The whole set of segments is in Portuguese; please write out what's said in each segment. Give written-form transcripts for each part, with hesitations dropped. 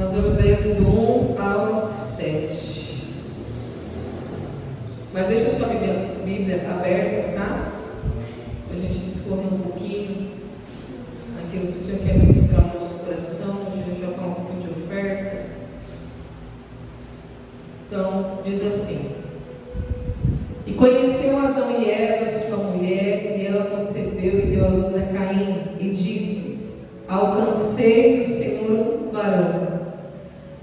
Nós vamos ler do 1 ao 7. Mas deixa a sua Bíblia aberta, tá? Para a gente discorrer um pouquinho aquilo que o Senhor quer ministrar no nosso coração. Hoje a gente vai falar um pouquinho de oferta. Então, diz assim: E conheceu Adão e Eva, sua mulher, e ela concebeu e deu à luz a Caim, e disse: Alcancei do Senhor um varão.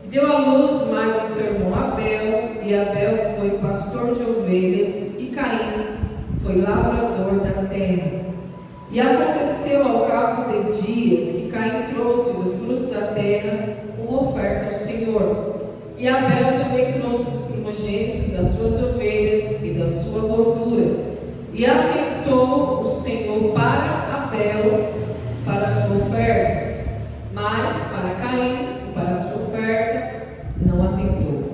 E deu à luz mais a seu irmão Abel, e Abel foi pastor de ovelhas, e Caim foi lavrador da terra. E aconteceu ao cabo de dias que Caim trouxe do fruto da terra uma oferta ao Senhor. E Abel também trouxe os primogênitos das suas ovelhas e da sua gordura. E atentou o Senhor para Abel, para a sua oferta, mas para Caim, para a sua oferta, não atentou.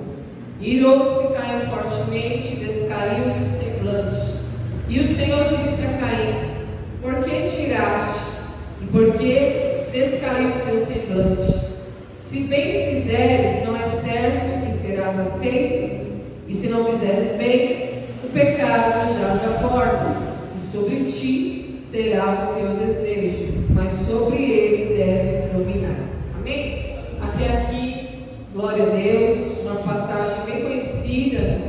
Irou-se Caim fortemente, descaiu-lhe o semblante. E o Senhor disse a Caim: Por que tiraste? E por que descaiu o teu semblante? Se bem fizeres, não é certo que serás aceito? E se não fizeres bem, o pecado jaz à porta, e sobre ti será o teu desejo, mas sobre ele deves dominar. Amém? Até aqui, glória a Deus, uma passagem bem conhecida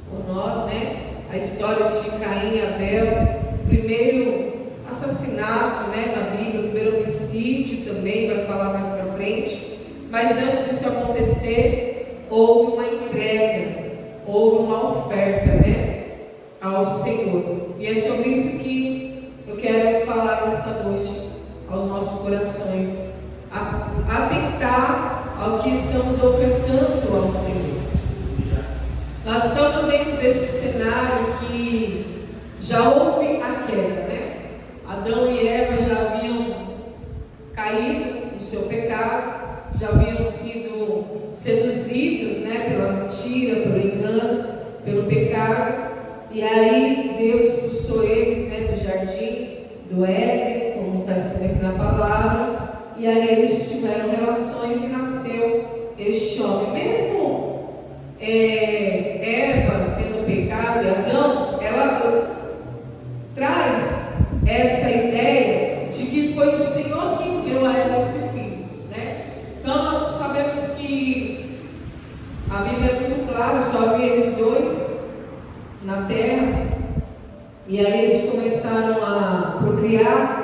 por nós, né? A história de Caim e Abel, primeiro assassinato, né, na Bíblia, o primeiro homicídio também, vai falar mais para frente. Mas antes disso acontecer, houve uma entrega, houve uma oferta, né, ao Senhor. E é sobre isso que eu quero falar nesta noite aos nossos corações, atentar ao que estamos ofertando ao Senhor. Nós estamos dentro deste cenário que já houve a queda, né? Adão e Eva já haviam caído no seu pecado, já haviam sido seduzidos, né, pela mentira, pelo engano, pelo pecado. E aí Deus expulsou eles, né, do jardim do Éden, como está escrito aqui na palavra. E aí eles tiveram relações e nasceu este homem. Mesmo Eva tendo pecado, e Adão, ela traz essa ideia de que foi o Senhor quem deu a ela esse filho, né? Então nós sabemos que a Bíblia é muito clara, só havia eles dois na terra, e aí eles começaram a procriar.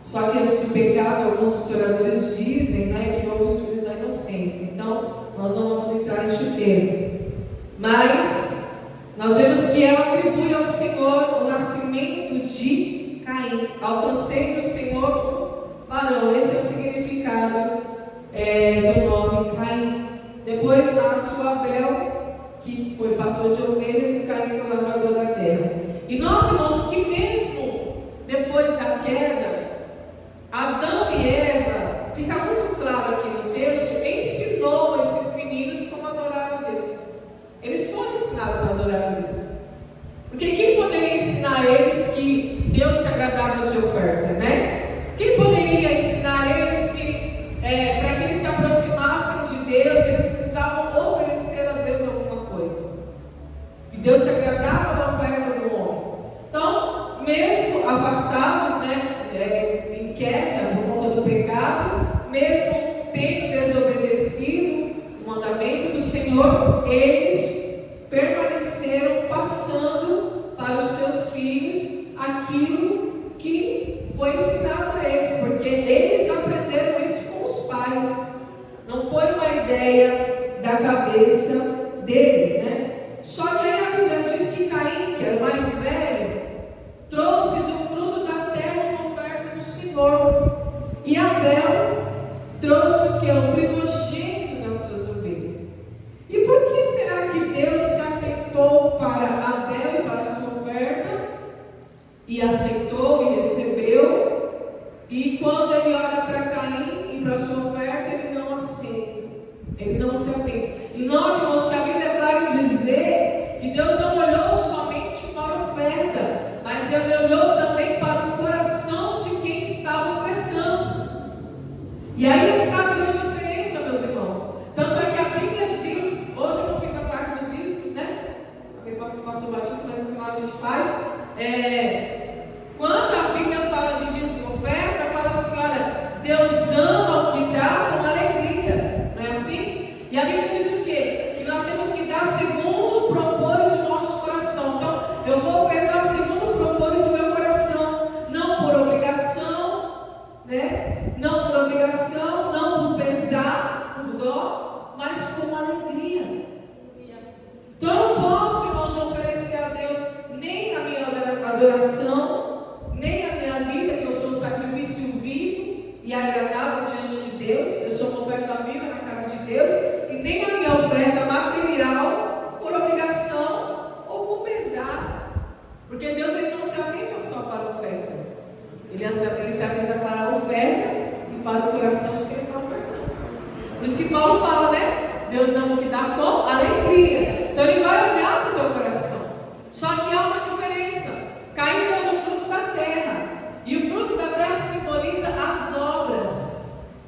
Só que antes do pecado, alguns historiadores dizem, né, que houve os filhos da inocência. Então nós não vamos entrar neste termo, mas nós vemos que ela atribui ao Senhor o nascimento de Caim. Alcancei do Senhor um varão. Esse é o significado do nome Caim. Depois nasce o Abel, que foi pastor de ovelhas, e Caim foi lavrador da terra. E notamos que mesmo depois da queda, Adão e Eva, fica muito claro aqui no texto, ensinou esses meninos como adorar a Deus. Eles foram ensinados a adorar a Deus. Porque quem poderia ensinar eles que Deus se agradava de oferta, né? Quem poderia ensinar eles que para que eles se aproximassem de Deus, eles precisavam oferecer a Deus alguma coisa? E Deus se agradava da oferta do homem. Então, mesmo afastados, né, em queda por conta do pecado, mesmo tendo desobedecido o mandamento do Senhor, eles permaneceram passando para os seus filhos aquilo que foi ensinado a eles, porque eles aprenderam isso com os pais. Não foi uma ideia da cabeça deles, né? Só que aí a Bíblia diz que Caim, que era o mais velho, trouxe do fruto da terra uma oferta do Senhor. E Abel trouxe o que? O primogênito das suas ovelhas. E por que será que Deus se atentou para Abel e para a sua oferta? E aceitou e recebeu. E quando ele olha para Caim e para a sua oferta, ele não aceita. Ele não se atenta. E nós, irmãos, que a Bíblia é clara em dizer que Deus não olhou somente para a oferta, mas Ele olhou também para o coração de quem estava ofertando. E aí está a grande diferença, meus irmãos. qual a gente faz, quando a Bíblia fala de dízimo e oferta, fala assim, olha, Deus ama o que dá com alegria, não é assim? E a Bíblia diz o quê? Que nós temos que dar segundo o propósito do nosso coração. Então, eu vou ofertar segundo o propósito do meu coração, não por obrigação, né? Não por obrigação, não por pesar, por dó, mas com alegria. Então eu não posso, irmãos, oferecer a Deus nem a minha adoração, nem a minha vida, que eu sou um sacrifício vivo e agradável diante de Deus. Eu sou uma oferta viva na casa de Deus, e nem a minha oferta material por obrigação ou por pesar. Porque Deus, ele não se atenta só para a oferta, ele se atenta para a oferta e para o coração de quem está ofertando. Por isso que Paulo fala, né? Deus ama o que dá com alegria. Então ele vai olhar para o teu coração. Só que há uma diferença. Caim deu do fruto da terra, e o fruto da terra simboliza as obras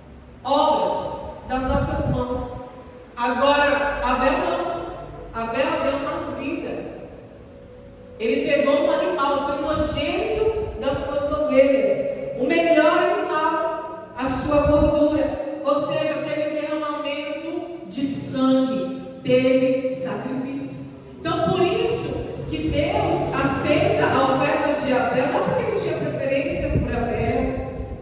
das nossas mãos. Agora Abel não. Abel deu uma vida. Ele pegou um animal, o primogênito das suas ovelhas, o melhor animal, a sua gordura, ou seja, teve derramamento de sangue, teve sacrifício. Então, por isso que Deus aceita a oferta de Abel, não porque ele tinha preferência por Abel,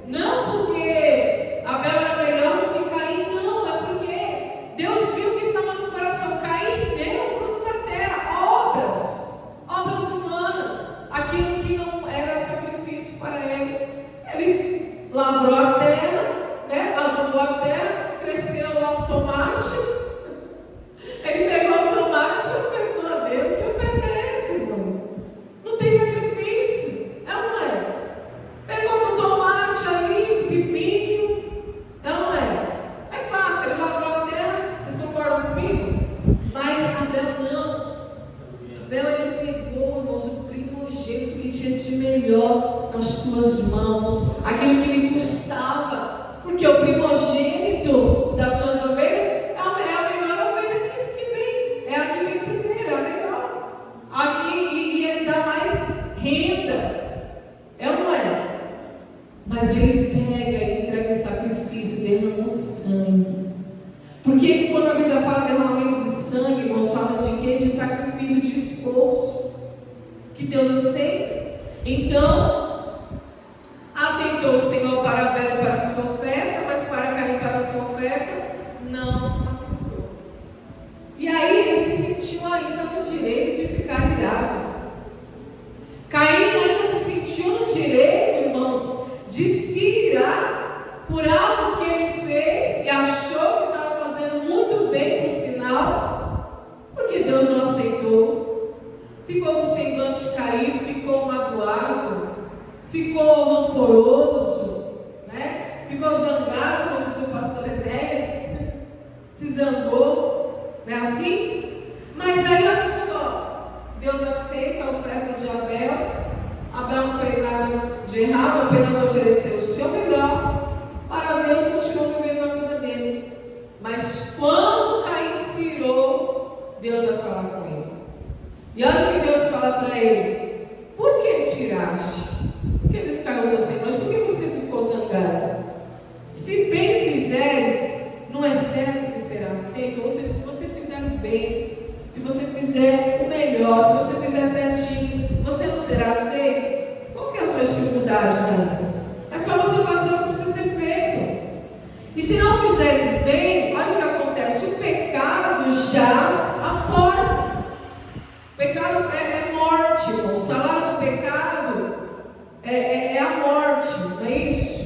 não porque Abel era melhor do que Caim, não, é porque Deus viu que estava no coração. Caim deu o fruto da terra, obras humanas, aquilo que não era sacrifício para ele. Ele lavrou a terra, né? Adubou a terra, cresceu lá um tomate. Ele pegou o tomate e ofertou a Deus. Que oferta é essa, irmãos? Não tem sacrifício, é ou não é? Pegou um tomate ali, um pepino, é ou não é? É fácil, ele lavrou a terra, vocês concordam comigo? Mas Abel não. Abel, ele pegou, irmãos, o primogênito que tinha de melhor nas tuas mãos, aquilo que lhe custava, porque o primogênito das suas ovelhas é a melhor ovelha que vem, é a que vem primeiro, é a melhor, e ele dá mais renda, é ou não é? Mas ele pega e entrega em sacrifício, derrama sangue. Porque quando a Bíblia fala de derramamento de sangue, irmãos, fala de quê? De sacrifício, de esforço, que Deus aceita. Então, atentou o Senhor para Abel para a sua oferta, mas para Caim para a sua oferta, não atentou. E aí ele se sentiu ainda no direito de ficar irado. Caim ainda se sentiu no direito, irmãos, de se irar por algo que ele fez e achou que estava fazendo muito bem, por sinal, porque Deus não aceitou. Ficou com o semblante caído, ficou magoado, ficou rancoroso, né? Ficou zangado, como diz o pastor Edéias, se zangou, não é assim? Mas aí olha só, Deus aceita a oferta de Abel. Abel não fez nada de errado, apenas ofereceu o seu melhor para Deus, continuou vivendo a vida dele. Mas quando Caim se irou, Deus vai falar com ele. E olha o que Deus fala para ele: por que tiraste? Por que descaiu o teu semblante? Por que você ficou zangado? Se bem fizeres, não é certo que será aceito. Ou seja, se você fizer o bem, se você fizer o melhor, se você fizer certinho, você não será aceito? Qual que é a sua dificuldade, né? É só você fazer o que precisa ser feito. E se não fizeres bem, olha o que acontece: o pecado jaz à porta. O pecado é morte, irmão. O salário do pecado é a morte, não é isso?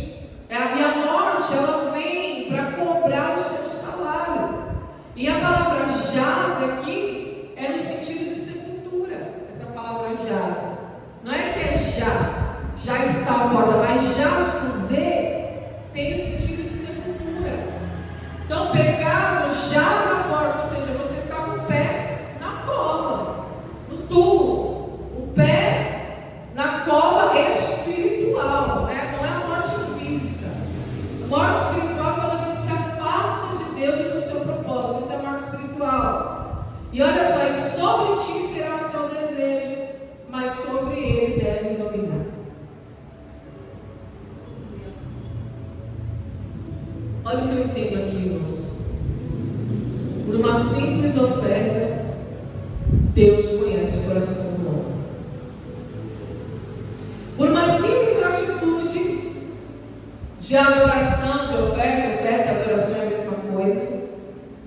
E a morte, ela vem para cobrar o seu salário. E a palavra jaz aqui é no sentido de sepultura. Essa palavra jaz não é que é já está à porta, mas jaz com Z tem o sentido de sepultura. Então, pecado jaz à porta, ou seja, você está com o pé na cova, no túmulo, o pé na cova espiritual. queres dominar. Olha o que eu entendo aqui, irmãos. Por uma simples oferta, Deus conhece o coração do homem. Por uma simples atitude de adoração, de oferta, adoração é a mesma coisa,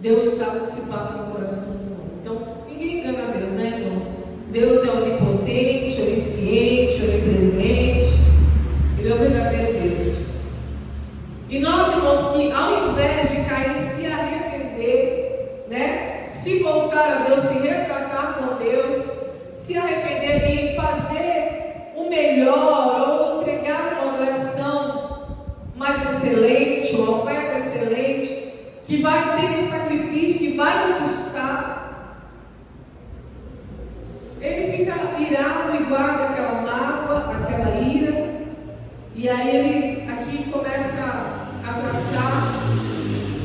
Deus sabe o que se passa no coração do homem. Então, ninguém engana a Deus, né, irmãos? Deus é onipotente, onisciente, onipresente. Ele é o verdadeiro Deus. E nota, irmãos, que ao invés de Caim se arrepender, né, se voltar a Deus, se retratar com Deus, se arrepender e fazer o melhor, ou entregar uma adoração mais excelente, uma oferta excelente, que vai ter um sacrifício, que vai lhe custar, ele fica irado e guarda aquela mágoa, aquela ira, e aí ele aqui começa a traçar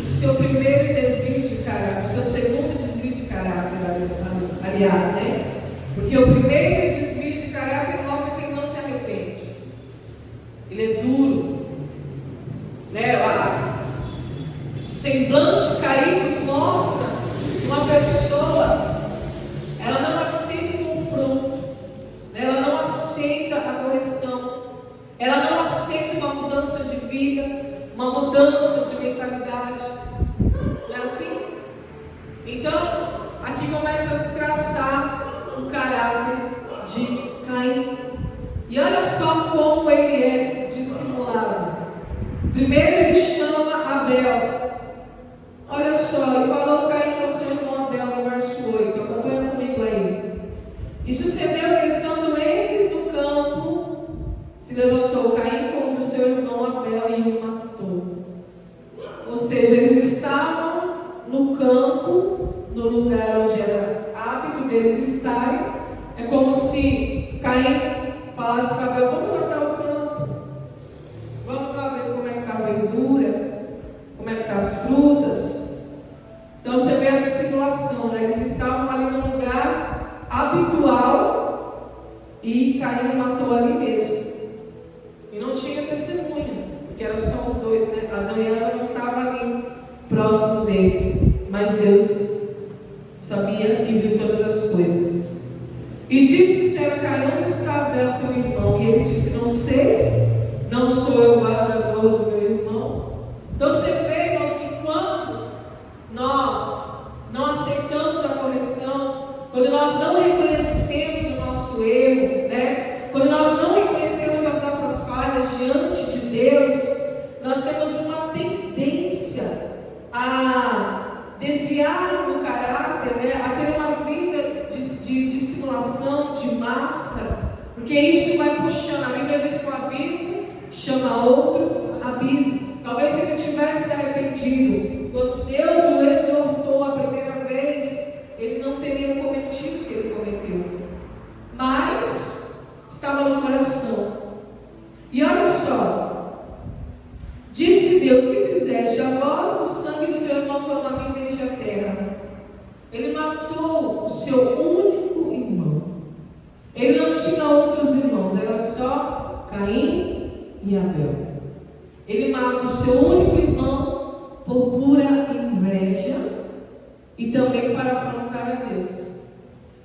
o seu primeiro desvio de caráter, o seu segundo desvio de caráter, aliás, né? Porque o primeiro desvio de caráter mostra que ele não se arrepende, ele é duro, né? O semblante caído mostra que uma pessoa, ela não aceita o confronto, né? Ela não aceita a correção, ela não aceita uma mudança de vida, uma mudança de mentalidade. Não é assim? Então, aqui começa a se traçar o caráter de Caim. E olha só como ele é dissimulado. Primeiro ele chama Abel. Olha só, e falou Caim com seu irmão Abel no verso 8. Acompanha comigo aí. E sucedeu que, estando eles no campo, se levantou Caim contra o seu irmão Abel e o matou. Ou seja, eles estavam no campo, no lugar onde era hábito deles estarem. É como se Caim falasse para Abel: vamos até o campo, vamos lá ver como é que está a verdura, como é que estão as frutas. Então você vê a dissimulação, né? Eles estavam ali no lugar habitual e Caim matou ali mesmo. E não tinha testemunha, porque eram só os dois, né? Adão e Eva não estavam ali próximo deles, mas Deus sabia e viu todas as coisas. E disse o Senhor: Caim, onde está Abel, teu irmão? E ele disse: não sei, não sou eu o guardador do meu irmão. Então você vê, irmãos, que quando nós não aceitamos a correção, quando nós não reconhecemos o nosso erro, né? Quando nós não reconhecemos as nossas falhas diante de Deus, nós temos uma tendência a desviar do caráter, né? A ter uma vida de dissimulação, de máscara, porque isso vai puxando. A Bíblia diz que o abismo chama outro abismo. Talvez se ele tivesse se arrependido, quando Deus o exortou a primeira vez, ele não teria cometido o que ele cometeu, mas estava no coração. E olha só, disse Deus: que fizeste a voz do sangue do teu irmão como a mim desde a terra? Ele matou o seu único irmão. Ele não tinha outros irmãos, era só Caim e Abel. Ele mata o seu único irmão por pura inveja e também para afrontar a Deus.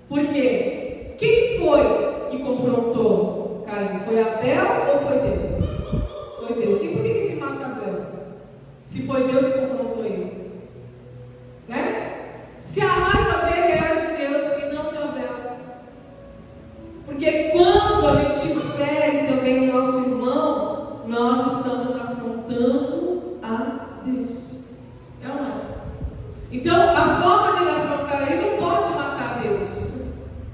Por quê? Quem foi que confrontou Caim? Foi Abel ou foi Deus? Foi Deus. E por que ele mata Abel? Se foi Deus que confrontou ele, né? Se a raiva dele era de Deus e não de Abel. Porque quando a gente fere também o nosso irmão, nós estamos afrontando a Deus. É ou não? Então, a forma dele afrontar, ele não pode matar Deus.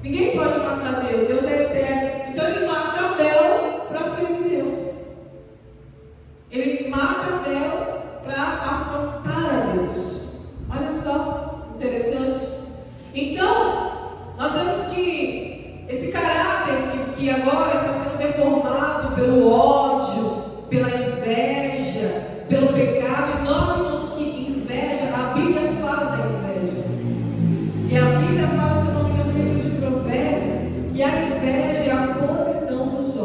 Ninguém pode matar Deus. Deus é eterno. Então, ele mata Abel para ferir Deus. Ele mata Abel para afrontar a Deus. Olha só, interessante. Então, nós vemos que esse caráter que agora está sendo deformado pelo ódio, pela inveja, pelo pecado. E notemos que inveja, a Bíblia fala da inveja. E a Bíblia fala, se não me engano, no livro de Provérbios, que a inveja é a podridão dos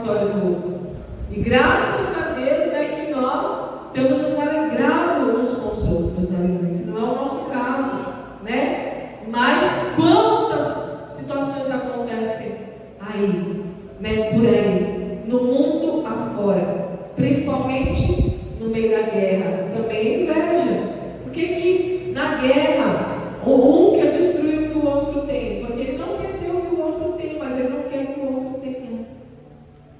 vitória do outro. E graças a Deus é que nós temos nos alegrado uns com os outros, né? Não é o nosso caso, né? Mas quantas situações acontecem aí, né? Por aí, no mundo afora, principalmente no meio da guerra. Também é inveja. Por que na guerra um quer destruir o que o outro tem? Porque ele não quer ter o que o outro tem, mas ele não quer que o outro tenha.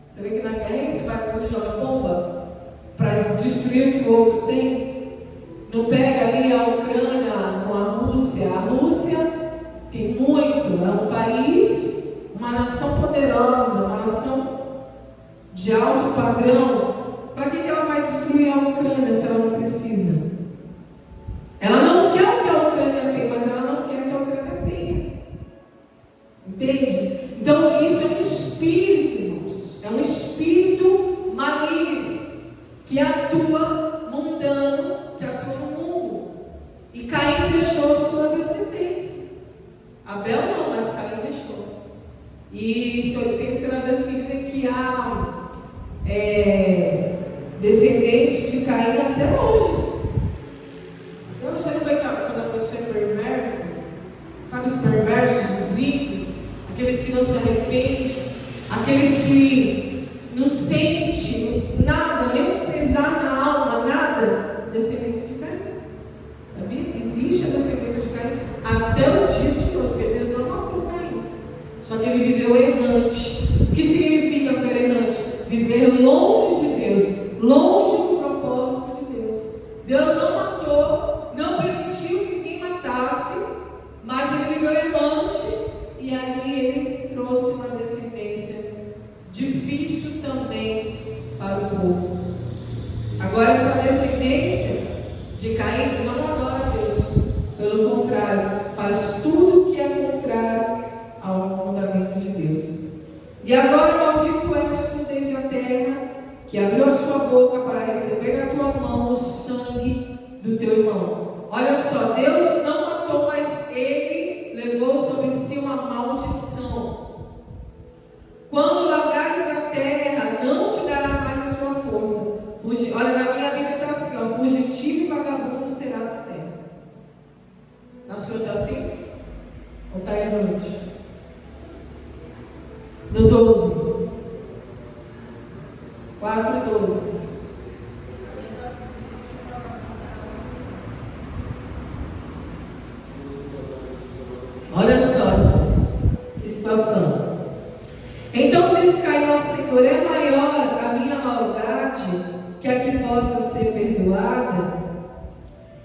Você vê que na guerra você vai quando joga bomba para destruir o que o outro tem. Não pega ali a Ucrânia com a Rússia. A Rússia tem muito, é um país, uma nação poderosa, uma nação de alto padrão. Para que ela vai destruir a Ucrânia se ela não precisa? Ela não quer o que a Ucrânia tem, mas ela não quer que a Ucrânia tenha. Entende? Então isso é um espírito, irmãos. É um espírito maligno que atua mundano, que atua no mundo. E Caim deixou a sua descendência. Abel não, mas Caim deixou. E tem senadores que dizem que há descendentes de Caim até hoje. Então você não vê quando a pessoa é perversa, sabe os perversos, os ímpios, aqueles que não se arrependem, aqueles que não sentem nada, nem um pesar na alma, nada, descendência de Caim. Sabia? Existe a descendência de Caim até o dia de hoje, porque Deus não matou Caim. Só que ele viveu errante. O que significa viver errante? Viver longe de Deus, longe do propósito de Deus. Deus não matou, não permitiu que ninguém matasse, mas ele viveu errante e ali ele trouxe uma descendência difícil também para o povo. Agora essa descendência de Caim não adora a Deus, pelo contrário, faz tudo que é contrário ao mandamento de Deus. E agora maldito és tu desde a terra, que abriu a sua boca para receber na tua mão o sangue do teu irmão. Olha só, Deus não matou, mas ele levou sobre si uma maldição. Quando lavrares a terra, não te dará mais a sua força. Olha, na minha Bíblia está assim, ó, fugitivo e vagabundo serás na terra. Na sua está assim? Ou está errante? No 12. 4:12. Olha só, irmãos, que situação. Então diz Caim ao Senhor: é maior a minha maldade que a que possa ser perdoada?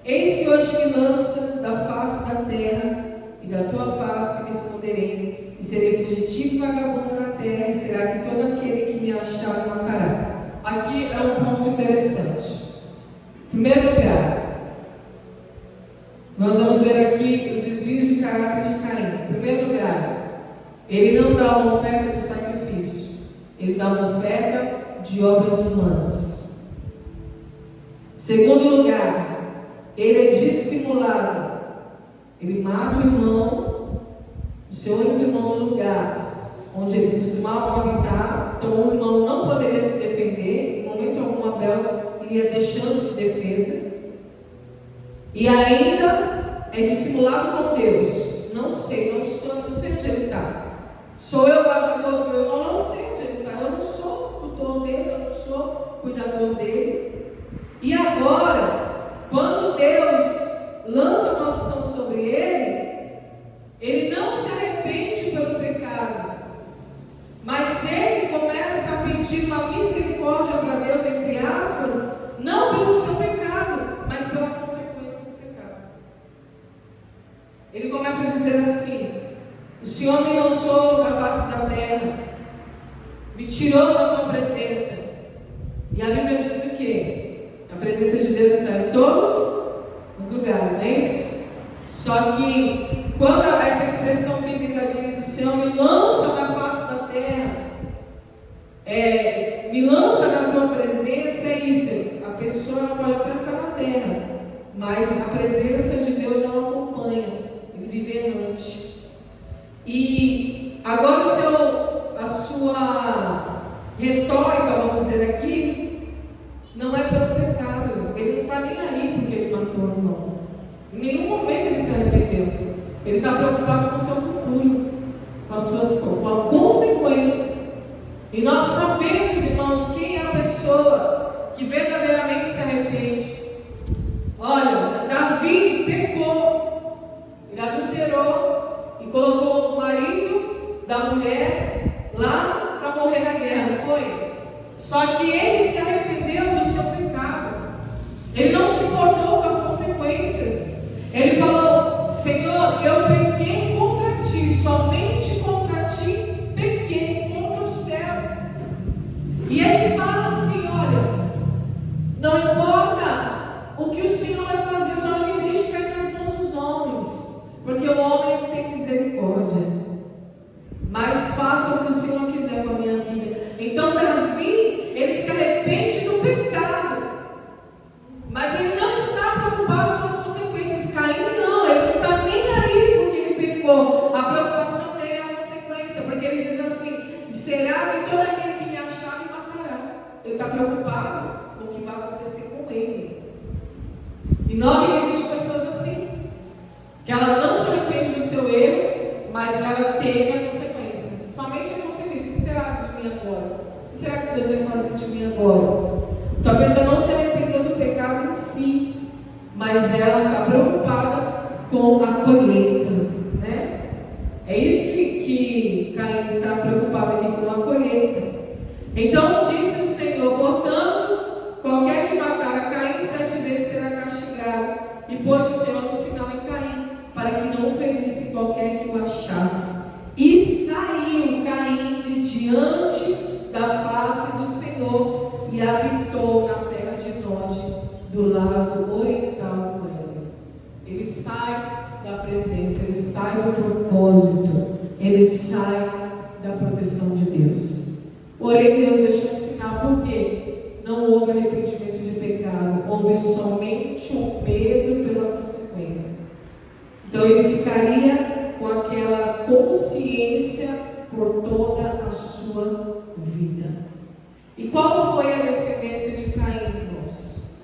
Eis que hoje me lanças da face da terra, e da tua face me esconderei, e serei fugitivo e vagabundo na terra, e será que todo aquele que me achar me matará? Aqui é um ponto interessante. Em primeiro lugar, nós vamos ver aqui os desvios de caráter de Caim. Em primeiro lugar, ele não dá uma oferta de sacrifício, ele dá uma oferta de obras humanas. Em segundo lugar, ele é dissimulado. Ele mata o irmão, o seu único irmão, no lugar onde eles costumavam habitar. Então o irmão não poderia se defender. Em momento algum Abel iria ter chance de defesa. E ainda é dissimulado com Deus. Não sei onde ele está. Sou eu o guardador do meu irmão? Não sei onde ele está. Eu não sou tutor dele, eu não sou cuidador dele. E agora, quando Deus lança a maldição sobre ele não se arrepende pelo pecado, mas ele começa a pedir uma misericórdia para Deus, entre aspas, não pelo seu pecado, mas pela consequência do pecado. Ele começa a dizer assim: o Senhor me lançou da face da terra, me tirou da tua presença. E a Bíblia diz o quê? A presença de Deus está em todos os lugares, não é isso? Só que quando essa expressão bíblica diz: o Senhor me lança da face da terra, me lança da tua presença, é isso. A pessoa pode até estar na terra, mas a presença de Deus não acompanha, ele vive errante. E agora a sua retórica, vamos dizer aqui, não é pelo pecado. Ele não está nem aí porque ele matou o irmão. Em nenhum momento ele se arrependeu. Ele está preocupado com o seu futuro, com a consequência. E nós sabemos, irmãos, quem é a pessoa que verdadeiramente se arrepende. Olha, Davi pecou, ele adulterou e colocou o marido da mulher lá para morrer na guerra, não foi? Só que ele se arrependeu do seu pecado. Ele não se importou com as consequências. Ele falou: Senhor, eu pequei contra ti, somente contra ti pequei contra o céu. E ele fala assim: olha, não importa o que o Senhor vai fazer, só não me deixe cair nas mãos dos homens, porque o homem não tem misericórdia, mas faça o que o Senhor quiser com a minha vida. Então Davi, ele se arrepende do pecado, mas ele não está preocupado com as consequências. Caim não, ele não está nem aí porque ele pecou. A preocupação dele é a consequência, porque ele diz assim: será que todo aquele que me achar me matará? Ele está preocupado com o que vai acontecer com ele. E não existem pessoas assim, que ela não se arrepende do seu erro, mas ela teme a consequência. Somente a consequência. O que será de mim agora? O que será que Deus vai fazer de mim agora? Então a pessoa não se arrependeu do pecado em si, mas ela está preocupada com a colheita, né? É isso que Caim está preocupado aqui com a colheita. Então disse o Senhor: portanto, qualquer que matar a Caim 7 vezes será castigado. E pôs o Senhor um sinal em Caim, para que não o ferisse qualquer que o achasse. E saiu Caim de diante da face do Senhor e habitou na terra de Nod, do lado oriental do Éden. Ele sai da presença, ele sai do propósito, ele sai da proteção de Deus. Porém, Deus deixou um sinal, por quê? Não houve arrependimento de pecado, houve somente o medo pela consequência. Então ele ficaria com aquela consciência por toda a sua vida. E qual foi a descendência de Caim, irmãos?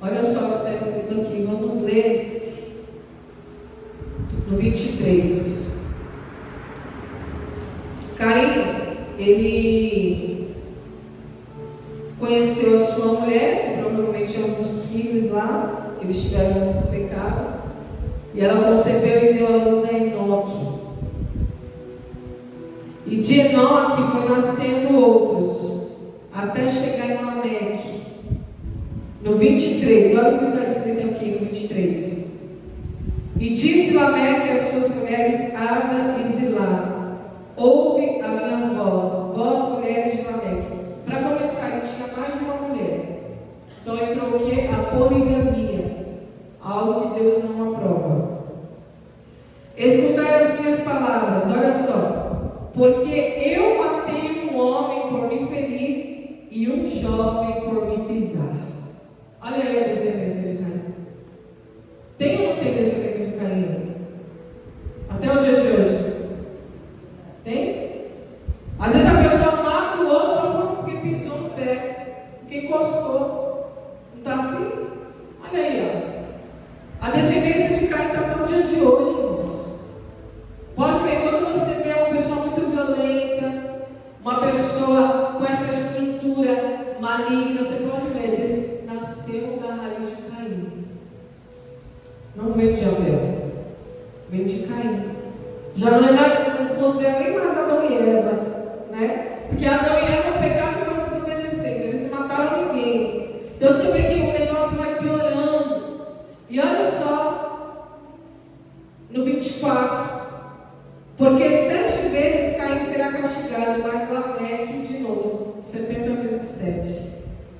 Olha só o que está escrito aqui, vamos ler no 23. Caim, ele conheceu a sua mulher, que provavelmente é um dos filhos lá, que eles tiveram antes do pecado, e ela concebeu e deu à luz a Enoque. E de Enoque foi nascendo outros, até chegar em Lameque. No 23, olha o que está escrito aqui no 23. E disse Lameque às suas mulheres Ada e Zilá: ouve a minha voz, vós mulheres de Lameque. Para começar, ele tinha mais de uma mulher. Então entrou o que? A poligamia, algo que Deus não aprova. Escutai as minhas palavras, olha só: porque eu matei um homem por me ferir e um jovem por me pisar. Olha aí a descendência de Caim. Tem ou não tem descendência de Caim? Até o dia de hoje? Tem? Às vezes a pessoa mata o outro só porque pisou no pé, porque encostou. Não está assim? Olha aí, ó. A descendência de Caim está até o dia de hoje, irmãos. Pode ver, quando você vê uma pessoa muito violenta, uma pessoa com essa estrutura maligna, você pode ver, ele nasceu da raiz de Caim. Não veio de Abel, veio de Caim. Já não considera nem mais Adão e Eva, né? Porque Adão e Eva pecaram e foram desobedecendo, eles não mataram ninguém. Então você vê que o negócio vai piorando. E olha só, no 24: porque 7 vezes Caim será castigado, mas Lameque de novo, 70 vezes 7.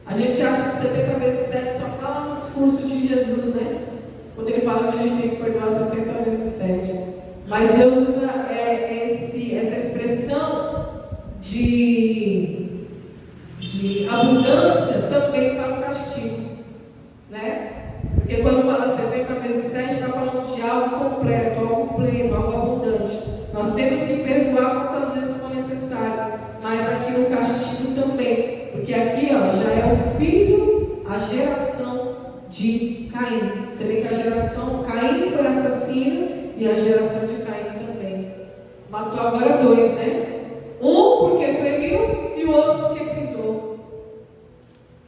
A gente acha que 70 vezes 7 só fala no discurso de Jesus, né? Quando ele fala que a gente tem que perdoar 70 vezes 7. Mas Deus usa essa expressão de abundância também para o castigo, né? Porque quando fala 70 vezes 7, está falando de algo completo, algo pleno, algo abundante. Nós temos que perdoar quantas vezes for necessário, mas mas aqui no castigo também, porque aqui já é o filho, a geração de Caim. Você vê que a geração, Caim foi assassino e a geração de Caim também. Matou agora dois, né? Um porque feriu e o outro porque pisou.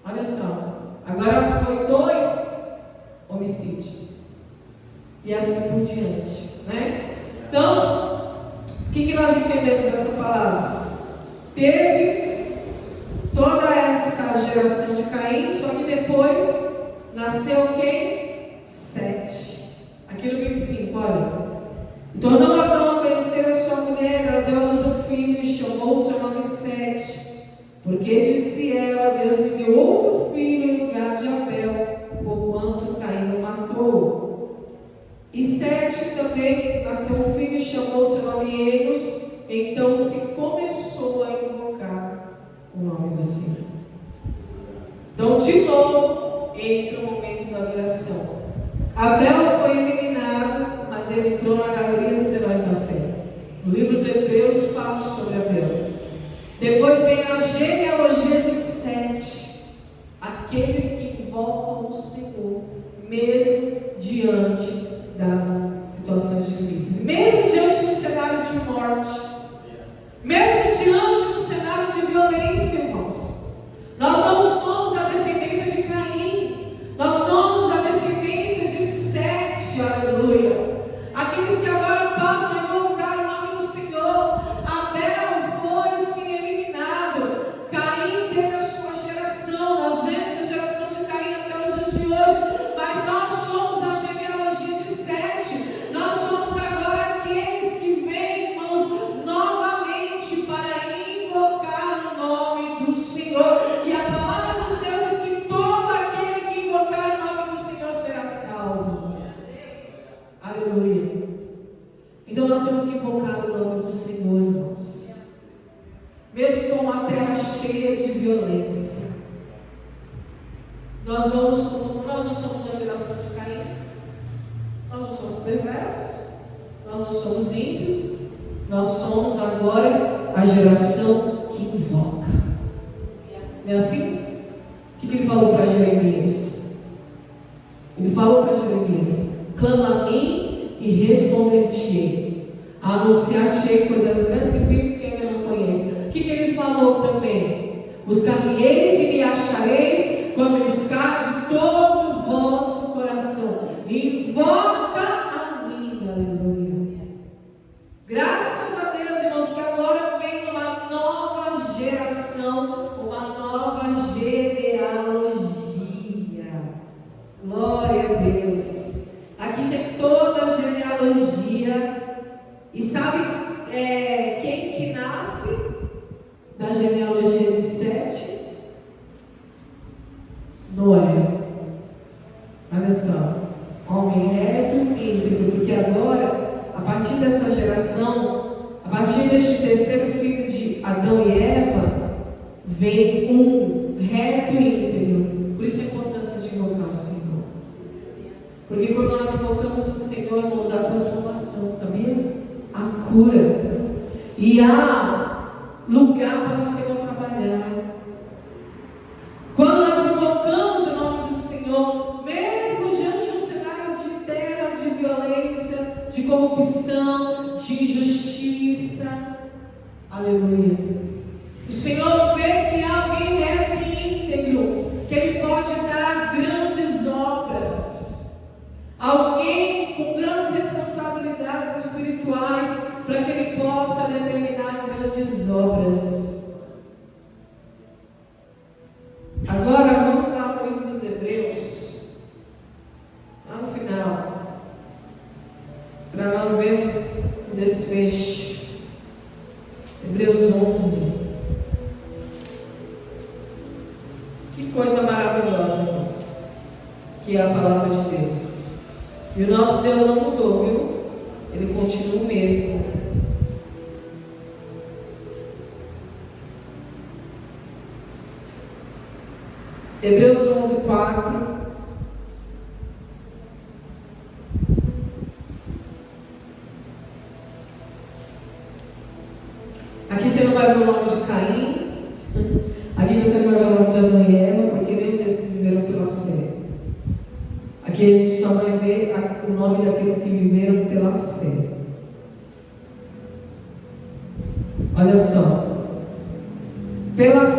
Olha só, agora foi 2 homicídios. E assim por diante, né? Então, o que nós entendemos dessa palavra? Teve toda essa geração de Caim, só que depois nasceu quem? 7. Aqui no 25, olha. Tornou Adão a conhecer a sua mulher, ela deu a luz ao filho e chamou o seu nome Sete. Porque disse ela, Deus me deu outro filho em lugar de Abel, porquanto Caim o matou. E Sete também nasceu um filho e chamou o seu nome Enos. Então se começou a invocar o nome do Senhor. Então, de novo, entra o momento da adoração. Abel foi eliminado, mas ele entrou na galeria dos heróis da fé. O livro de Hebreus fala sobre Abel. Depois vem a genealogia de Sete, aqueles que invocam o Senhor, mesmo diante das situações difíceis, mesmo diante do cenário de morte, mesmo diante do cenário de violência, irmãos. Nós não somos a descendência de Caim, nós somos a descendência de Sete, aleluia. Aqueles que agora passam a invocar o nome do Senhor. Abel foi sim eliminado, Caim teve a sua geração, nós vemos a geração de Caim até os dias de hoje, mas nós somos a genealogia de Sete. Nós somos agora aqueles que vêm, irmãos, novamente para invocar o nome do Senhor. E a palavra do Senhor diz que todo aquele que invocar o nome do Senhor será salvo. Aleluia. Então nós temos que invocar o nome do Senhor, irmãos. Mesmo com uma terra cheia de violência. Nós não somos da geração de Caim. Nós não somos perversos. Nós não somos ímpios. Nós somos agora a geração que invoca. Não é assim? O que ele falou para Jeremias? Ele falou para Jeremias: clama a mim e responder-te-ei. Anunciar-te-ei coisas grandes e firmes que ainda não conhece. O que ele falou também? Buscar-me-eis e me achareis quando me buscardes de todo o vosso coração. Invoca a mim, aleluia. Graças a Deus, irmãos, que agora vem uma nova geração, uma nova genealogia. Glória a Deus. Aqui tem toda a genealogia. E sabe quem que nasce da genealogia de Sete? Noé. Olha só, homem reto e íntegro, porque agora, a partir dessa geração, a partir deste terceiro filho de Adão e Eva, vem um reto e íntegro. Por isso a importância de invocar o Senhor. Porque quando nós invocamos o Senhor, irmãos, a transformação, sabia? A cura. E há lugar para o Senhor trabalhar. Quando nós invocamos o nome do Senhor, mesmo diante de um cenário de terra, de violência, de corrupção, de injustiça, aleluia, o Senhor vê que há alguém reto e íntegro, que Ele pode dar grandes obras, alguém com grandes responsabilidades espirituais, para que Ele possa determinar grandes obras. Agora vamos lá no livro dos Hebreus, lá no final, para nós vermos o desfecho. Hebreus 11. Que coisa maravilhosa, irmãos, que é a palavra de Deus. E o nosso Deus não mudou, viu? Ele continua o mesmo. Hebreus 11, 4. Aqui você não vai ver o nome de Caim,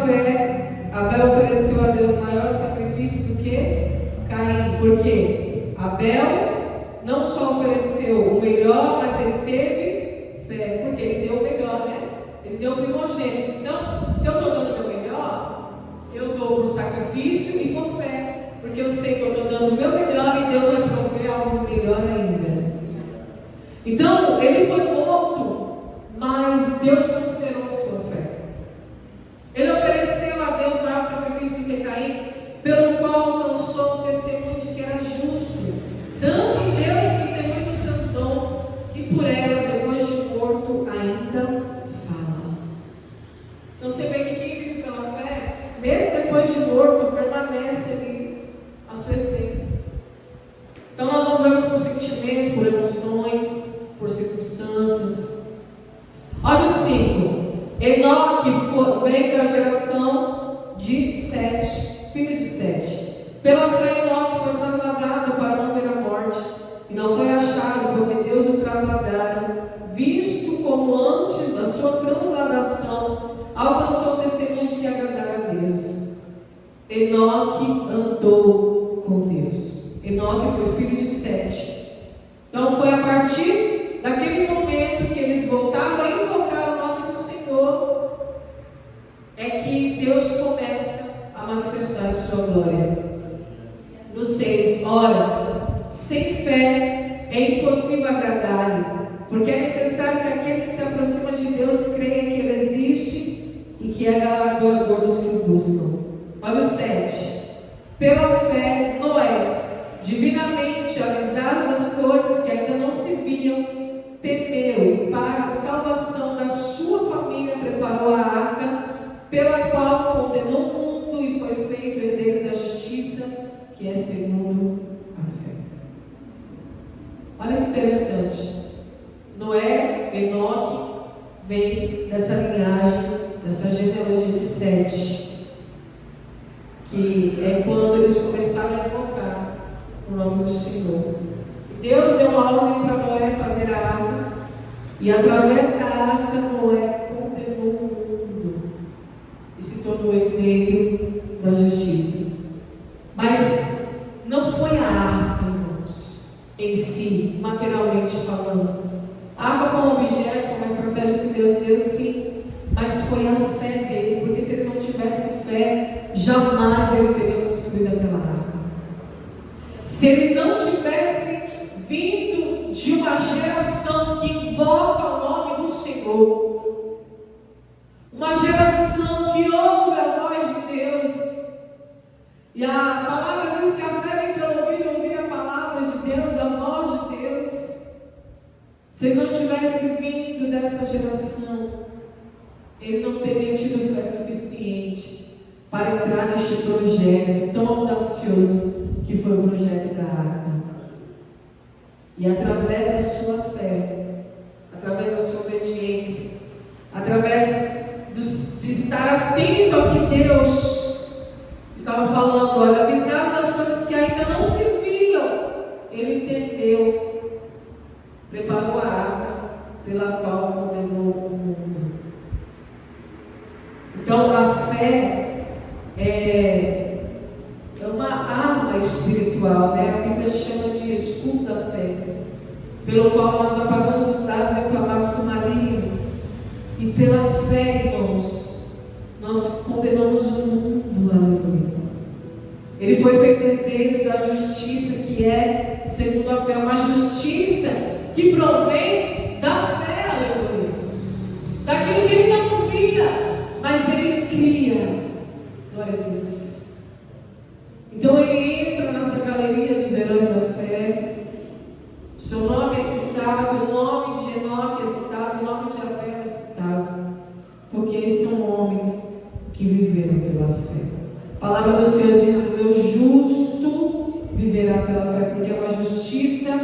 fé, Abel ofereceu a Deus maior sacrifício do que Caim. Por quê? Abel não só ofereceu o melhor, mas ele teve fé, porque ele deu o melhor, né? Ele deu o primogênito. Então, se eu estou dando o meu melhor, eu dou por sacrifício e por fé, porque eu sei que eu estou dando o meu melhor e Deus vai prover algo melhor ainda. Então, ele foi morto, mas Deus considerou a sua fé. Ele ofereceu a Deus maior sacrifício do que Caim, pelo qual alcançou o testemunho de que era justo, dando em Deus testemunho dos seus dons, e por ela, depois de morto, ainda fala. Então você vê que quem vive pela fé, mesmo depois de morto, permanece ali a sua essência. Então nós não vamos por sentimento, por emoções, por circunstâncias. Olha o 5. Enoque veio da geração de Sete, filho de Sete. Pela fé, Enoque foi trasladado para não ver a morte, e não foi achado, porque Deus o trasladara, visto como antes da sua transladação alcançou o testemunho de que agradara a Deus. Enoque andou com Deus. Enoque foi filho de Sete. Então foi a partir daquele momento que eles voltaram a invocar o nome do Senhor, é que Deus começa a manifestar a sua glória. No 6, ora, sem fé é impossível agradar-lhe, porque é necessário que aquele que se aproxima de Deus creia que Ele existe e que é galardoador dos que o buscam. Olha o 7. Pela fé, Noé, divinamente avisado das coisas que ainda não se viam, temeu e para a salvação da sua família preparou a arca, pela qual condenou o mundo e foi feito herdeiro da justiça, que é segundo a fé. Olha que interessante. Noé, Enoque, vem dessa linhagem, dessa genealogia de Sete, que é quando eles começaram a invocar o nome do Senhor. Deus deu uma ordem para Noé fazer a arca, e através da arca Noé condenou o mundo e se tornou herdeiro da justiça. Mas não foi a arca, irmãos, em si, materialmente falando. A arca foi um objeto, foi uma estratégia que Deus deu, sim, mas foi a fé dele, porque se ele não tivesse fé, jamais ele teria construído aquela arca. Se ele não tivesse vindo de uma geração que invoca o nome do Senhor, uma geração que ouve a voz de Deus, e a palavra diz que a fé vem pelo ouvir e ouvir a palavra de Deus, a voz de Deus. Se ele não tivesse vindo dessa geração, ele não teria tido fé suficiente para entrar neste projeto tão audacioso que foi o projeto da arca. E através da sua fé, através da sua obediência, através de estar atento ao que Deus estava falando, olha, avisado das coisas que ainda não se viam, ele entendeu, preparou a arca pela qual condenou o mundo. Então a fé é uma arma espiritual, né? A Bíblia chama de escudo da fé, pelo qual nós apagamos os dados reclamados do maligno, e pela fé, irmãos, nós condenamos o mundo, aleluia. Ele foi feito herdeiro da justiça, que é segundo a fé, uma justiça que provém da fé, aleluia, daquilo que ele não via, mas ele cria. Glória a Deus. Então ele entra nessa galeria dos heróis da fé. O seu nome é citado, o nome de Enoque é citado, o nome de Abel é citado, porque eles são homens que viveram pela fé. A palavra do Senhor diz: o meu justo viverá pela fé, porque é uma justiça